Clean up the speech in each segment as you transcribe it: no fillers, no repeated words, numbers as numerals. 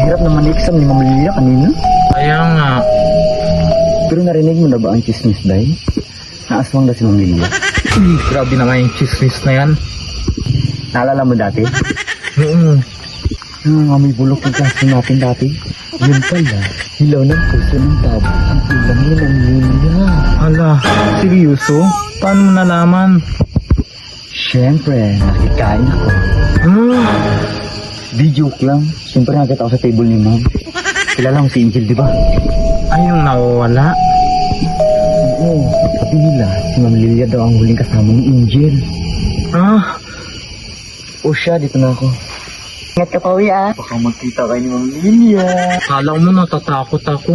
Hirap naman exam ni Ma'am Lilia kanina. Kaya nga. Pero narinig mo na ba ang chismis, Day? Naaswang na si Ma'am Lilia. Grabe na nga yung chismis na yan. Naalala mo dati? Oo. May bulok yung klase natin dati. Yun pala, hilaw ng puso ng tabo. Ang ulam ni Ma'am Lilia. Hala, seryoso? Paano mo nalaman? Siyempre, nakikain ako. Di joke lang. Siyempre nakita ako sa table ni Ma'am. Kilala mo si Angel, di ba? Ay, yung nawawala. Oo, sabi nila, si Ma'am Lilia daw ang huling kasama ni Angel. Ah, O siya, dito na ako. Ingat ka pa, uwi ah. Baka magkita kayo ni Ma'am Lilia. kala mo natatakot ako.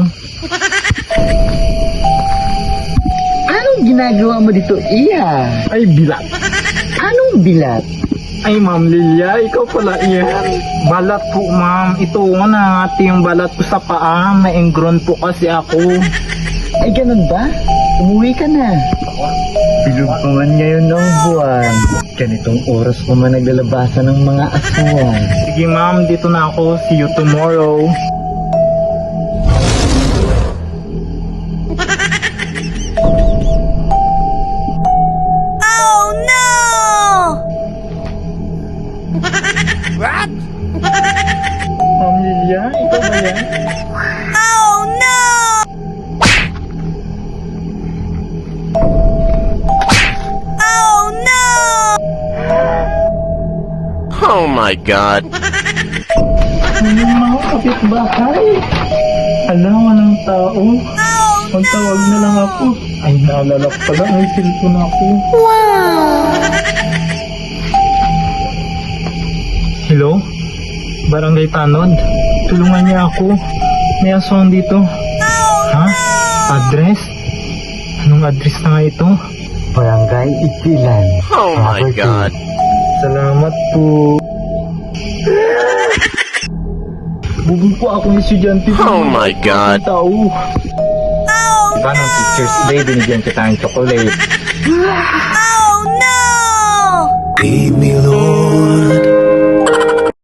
Anong ginagawa mo dito, Iya? Ay, bilat. Anong bilat? Ay, Ma'am Lilia, ikaw pala yan. Balat po, ma'am. Ito nga nangati yung balat ko sa paa. Na-engron po kasi ako. Ay, ganun ba? Umuwi ka na. Bilog pa man ngayon ng buwan. Ganitong oras pa man naglalabasan ng mga aswang. Sige, ma'am. Dito na ako. See you tomorrow. Ma'am Lilia, ikaw ba yan? Oh my God. Ano mga kapitbahay? Hala, walang tao. Magtawag na lang ako. Ay, naalala ko pala. May cellphone ako. Hello? Barangay Tanod? Tulungan niya ako. May aswang dito. Ha? Address? Anong address na nga ito? Barangay Ipilan. Oh my God. Salamat po. Bubog po akong estudyante. Oh my God. Tao. Diba nung Teacher's Day, binigyan kita ng chocolate. Leave me alone.